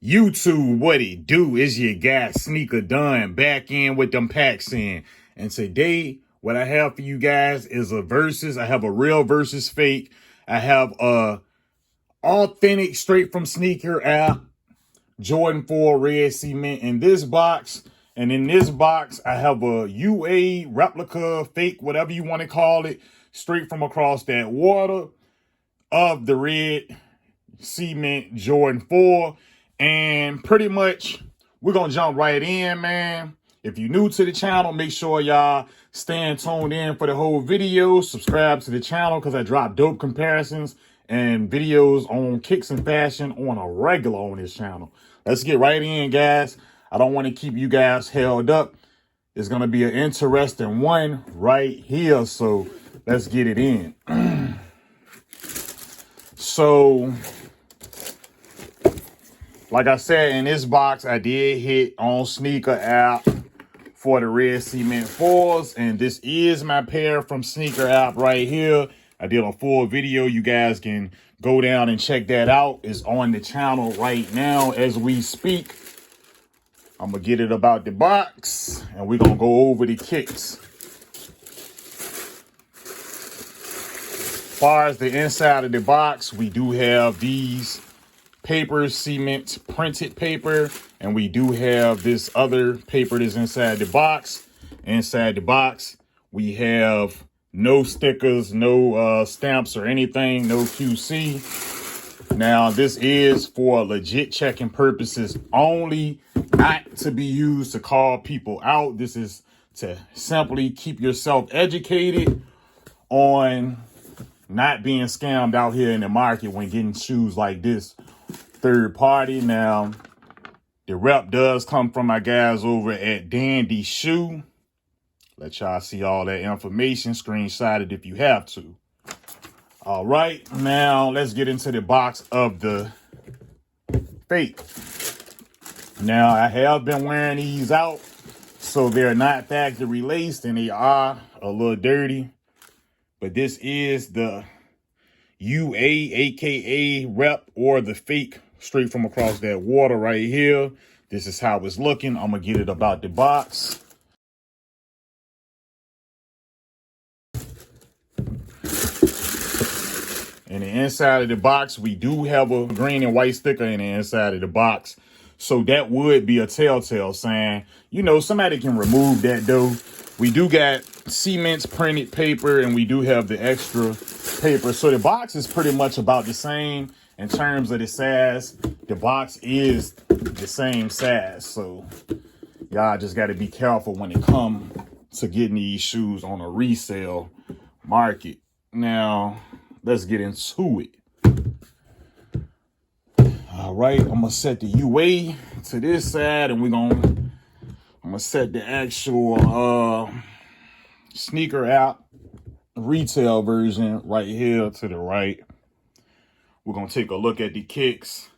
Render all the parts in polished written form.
YouTube, what it do is your guy Sneaker Done back in with them packs in. And today, what I have for you guys is a versus. I have a real versus fake. I have a authentic straight from sneaker app Jordan 4 red cement in this box. And in this box, I have a UA replica, fake, whatever you want to call it, straight from across that water of the red cement Jordan 4. And pretty much we're gonna jump right in, man. If you're new to the channel, make sure y'all stand tuned in for the whole video. Subscribe to the channel because I drop dope comparisons and videos on kicks and fashion on a regular on this channel. Let's get right in, guys. I don't want to keep you guys held up. It's gonna be an interesting one right here, so let's get it in. So like I said, in this box, I did hit on Sneaker app for the red cement 4s. And this is my pair from Sneaker app right here. I did a full video. You guys can go down and check that out. It's on the channel right now as we speak. I'm going to get it about the box. And we're going to go over the kicks. As far as the inside of the box, we do have these paper, cement printed paper, and we do have this other paper that's inside the box. Inside the box, we have no stickers, no stamps or anything, no QC. Now, this is for legit checking purposes only, not to be used to call people out. This is to simply keep yourself educated on not being scammed out here in the market when getting shoes like this third party. Now, the rep does come from my guys over at Dandy Shoe. Let y'all see all that information. Screenshot it if you have to. All right, now let's get into the box of the fake. Now, I have been wearing these out, so they're not factory laced and they are a little dirty. But this is the UA, aka rep, or the fake straight from across that water right here. This is how it's looking. I'm gonna get it about the box. In the inside of the box, we do have a green and white sticker in the inside of the box. So that would be a telltale sign. You know, somebody can remove that though. We do got cement printed paper and we do have the extra paper. So the box is pretty much about the same in terms of the size. The box is the same size. So y'all just got to be careful when it comes to getting these shoes on a resale market. Now, let's get into it. All right, I'm gonna set the UA to this side, and I'm gonna set the actual sneaker app retail version right here to the right. We're gonna take a look at the kicks.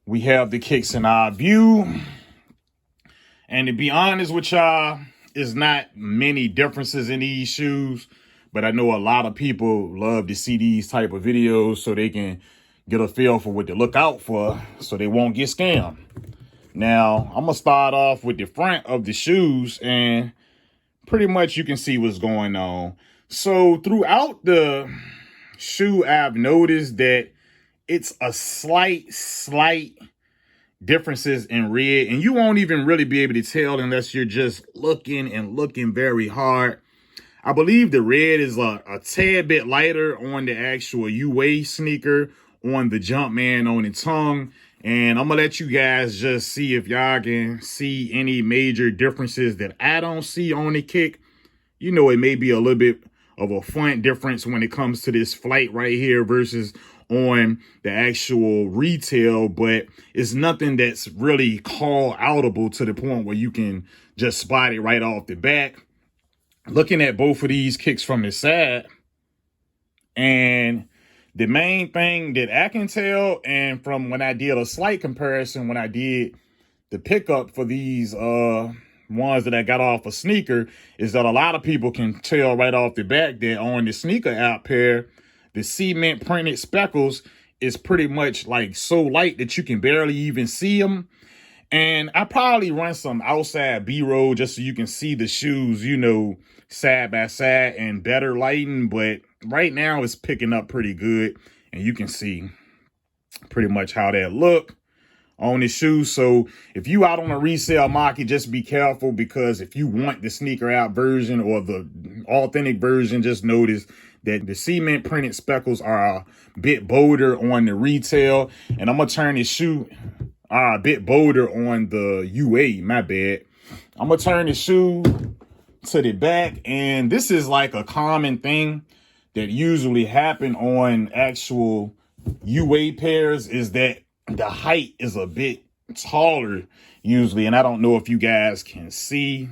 We have the kicks in our view, and to be honest with y'all, there's not many differences in these shoes, but I know a lot of people love to see these type of videos so they can get a feel for what to look out for so they won't get scammed. Now, I'm going to start off with the front of the shoes, and pretty much you can see what's going on. So throughout the shoe, I've noticed that it's a slight differences in red, and you won't even really be able to tell unless you're just looking very hard. I believe the red is a tad bit lighter on the actual UA sneaker, on the Jumpman on the tongue. And I'm gonna let you guys just see if y'all can see any major differences that I don't see on the kick. You know, it may be a little bit of a font difference when it comes to this flight right here versus on the actual retail, but it's nothing that's really call outable to the point where you can just spot it right off the bat. Looking at both of these kicks from the side, and the main thing that I can tell, and from when I did a slight comparison, when I did the pickup for these ones that I got off a sneaker, is that a lot of people can tell right off the bat that on the sneaker app pair, the cement printed speckles is pretty much like so light that you can barely even see them. And I probably run some outside B-roll just so you can see the shoes, you know, side by side and better lighting. But right now it's picking up pretty good. And you can see pretty much how that look on the shoes. So if you out on a resale market, just be careful, because if you want the sneaker out version or the authentic version, just notice that the cement printed speckles are a bit bolder on the retail. And I'm gonna turn this shoe a bit bolder on the UA, my bad. I'm gonna turn the shoe to the back, and this is like a common thing that usually happen on actual UA pairs, is that the height is a bit taller usually. And I don't know if you guys can see,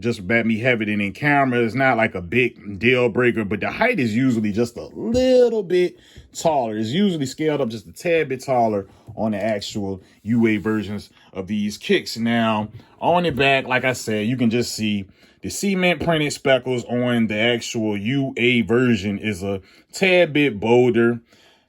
just about me having it in camera, it's not like a big deal breaker, but the height is usually just a little bit taller. It's usually scaled up just a tad bit taller on the actual UA versions of these kicks. Now, on the back, like I said, you can just see the cement printed speckles on the actual UA version is a tad bit bolder.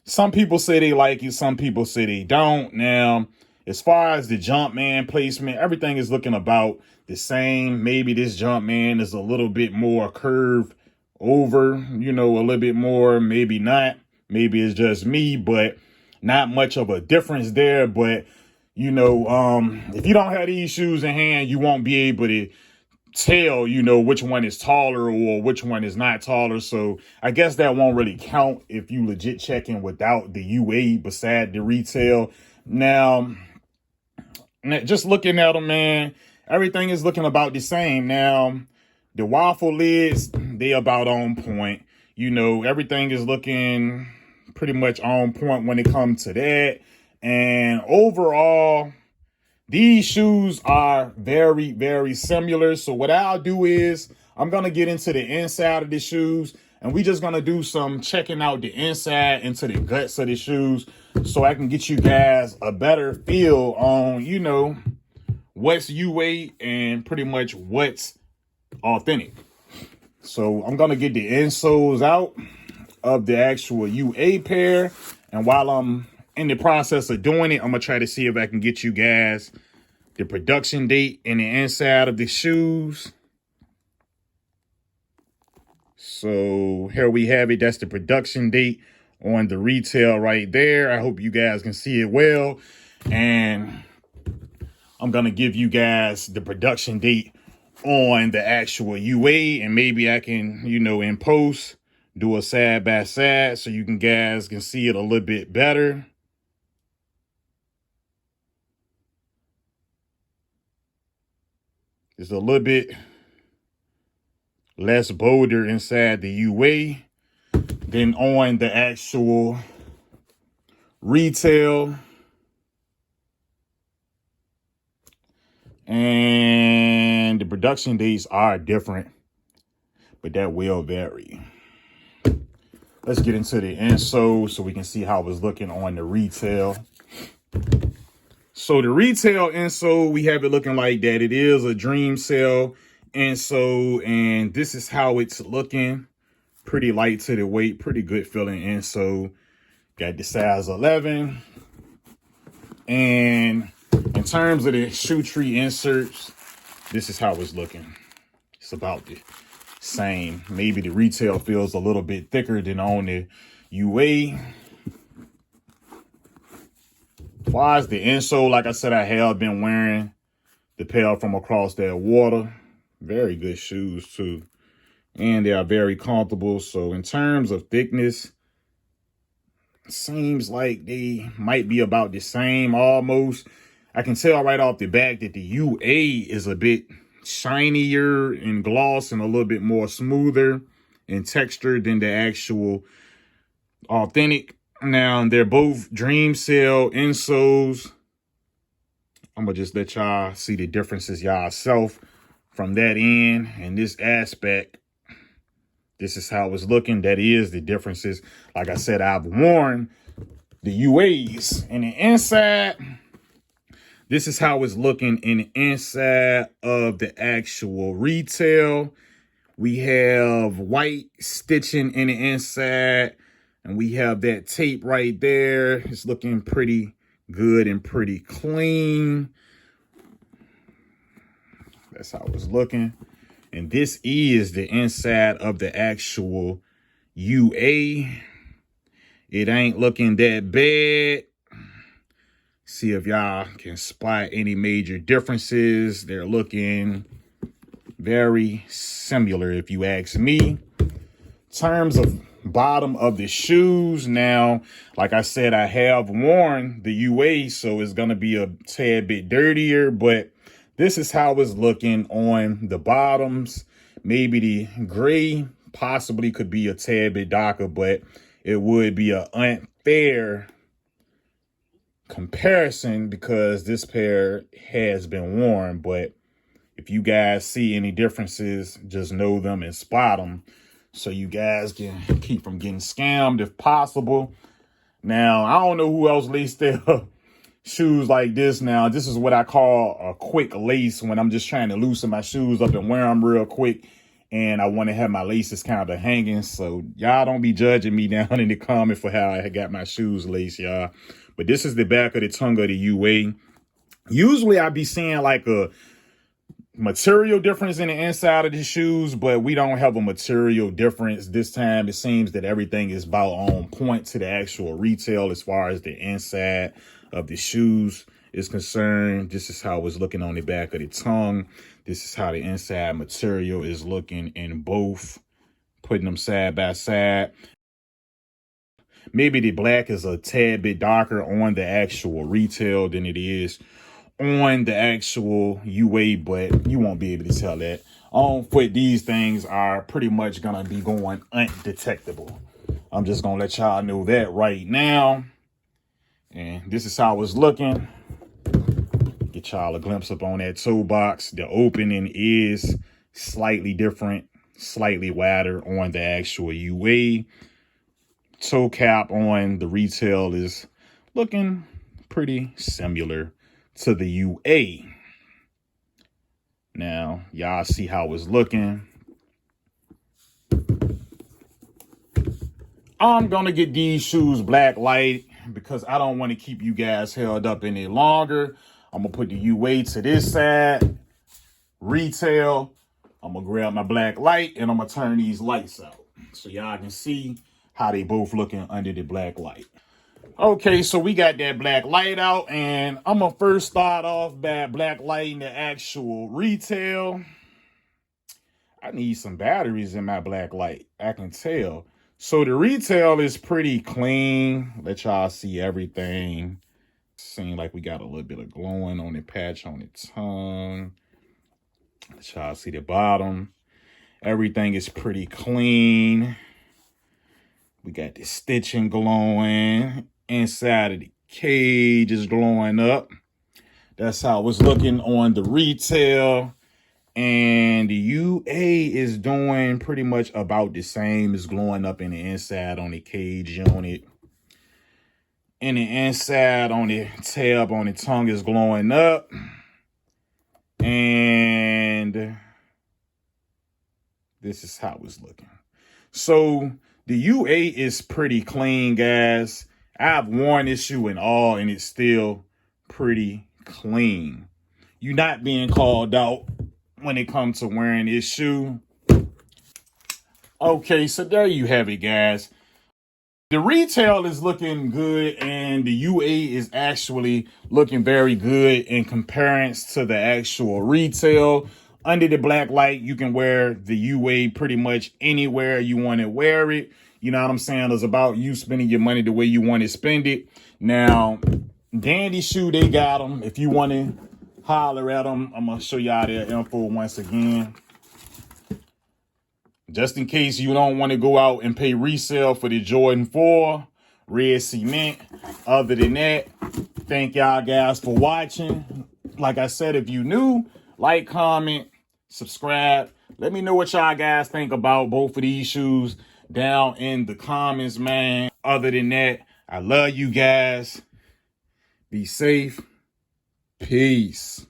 Some people say they like it, some people say they don't. Now, as far as the Jumpman placement, everything is looking about the same. Maybe this Jumpman is a little bit more curved over, you know, a little bit more, maybe not. Maybe it's just me, but not much of a difference there. But, you know, if you don't have these shoes in hand, you won't be able to tell, you know, which one is taller or which one is not taller. So I guess that won't really count if you legit checking without the UA beside the retail. Now, just looking at them, man, everything is looking about the same. Now, the waffle lids, they about on point. You know, everything is looking pretty much on point when it comes to that. And overall, these shoes are very, very similar. So what I'll do is I'm going to get into the inside of the shoes, and we just going to do some checking out the inside into the guts of the shoes, so I can get you guys a better feel on, you know, what's UA and pretty much what's authentic. So I'm going to get the insoles out of the actual UA pair. And while I'm in the process of doing it, I'm going to try to see if I can get you guys the production date and the inside of the shoes. So here we have it. That's the production date on the retail right there. I hope you guys can see it well. And I'm going to give you guys the production date on the actual UA. And maybe I can, you know, in post, do a side by side so you guys can see it a little bit better. It's a little bit less bolder inside the UA than on the actual retail. And the production dates are different, but that will vary. Let's get into the insole so we can see how it's looking on the retail. So the retail insole, we have it looking like that. It is a Dream Cell insole, and this is how it's looking. Pretty light to the weight, pretty good feeling insole. Got the size 11. And in terms of the shoe tree inserts, this is how it's looking. It's about the same. Maybe the retail feels a little bit thicker than on the UA. As far as the insole, like I said, I have been wearing the pair from across that water. Very good shoes too. And they are very comfortable. So in terms of thickness, seems like they might be about the same almost. I can tell right off the bat that the UA is a bit shinier in gloss and a little bit more smoother in texture than the actual authentic. Now, they're both Dream Cell insoles. I'm going to just let y'all see the differences yourself from that end. And this aspect, this is how it's looking. That is the differences. Like I said, I've worn the UAs. And the inside, this is how it's looking in the inside of the actual retail. We have white stitching in the inside. And we have that tape right there. It's looking pretty good and pretty clean. That's how it's looking. And this is the inside of the actual UA. It ain't looking that bad. See if y'all can spot any major differences. They're looking very similar, if you ask me. In terms of bottom of the shoes, now, like I said, I have worn the UA, so it's going to be a tad bit dirtier, but this is how it's looking on the bottoms. Maybe the gray possibly could be a tad bit darker, but it would be an unfair comparison because this pair has been worn. But if you guys see any differences, just know them and spot them so you guys can keep from getting scammed if possible. Now, I don't know who else laced their shoes like this. Now, this is what I call a quick lace when I'm just trying to loosen my shoes up and wear them real quick. And I want to have my laces kind of hanging. So y'all don't be judging me down in the comment for how I got my shoes laced, y'all. But this is the back of the tongue of the UA. Usually I be seeing like a material difference in the inside of the shoes, but we don't have a material difference this time. It seems that everything is about on point to the actual retail as far as the inside of the shoes is concerned. This is how it's looking on the back of the tongue. This is how the inside material is looking in both, putting them side by side. Maybe the black is a tad bit darker on the actual retail than it is on the actual UA, but you won't be able to tell that. On foot, these things are pretty much going to be going undetectable. I'm just going to let y'all know that right now. And this is how it's looking. Get y'all a glimpse up on that toe box. The opening is slightly different, slightly wider on the actual UA. Toe cap on the retail is looking pretty similar to the UA. Now, y'all see how it's looking. I'm going to get these shoes black light because I don't want to keep you guys held up any longer. I'm going to put the UA to this side. Retail. I'm going to grab my black light and I'm going to turn these lights out so y'all can see how they both looking under the black light. Okay, so we got that black light out, and I'm going to first start off by black lighting the actual retail. I need some batteries in my black light, I can tell. So the retail is pretty clean. Let y'all see everything. Seems like we got a little bit of glowing on the patch on the tongue. Let y'all see the bottom. Everything is pretty clean. We got the stitching glowing. Inside of the cage is glowing up. That's how it's looking on the retail. And the UA is doing pretty much about the same. It's glowing up in the inside on the cage unit. In the inside on the tab on the tongue is glowing up. And this is how it's looking. So the UA is pretty clean, guys. I've worn this shoe in all, and it's still pretty clean. You're not being called out when it comes to wearing this shoe. Okay, so there you have it, guys. The retail is looking good, and the UA is actually looking very good in comparison to the actual retail. Under the black light, you can wear the UA pretty much anywhere you want to wear it. You know what I'm saying? It's about you spending your money the way you want to spend it. Now, Dandy Shoe, they got them. If you want to holler at them, I'm going to show y'all their info once again. Just in case you don't want to go out and pay resale for the Jordan 4 red cement. Other than that, thank y'all guys for watching. Like I said, if you new, like, comment, subscribe. Let me know what y'all guys think about both of these shoes down in the comments, man. Other than that, I love you guys. Be safe. Peace.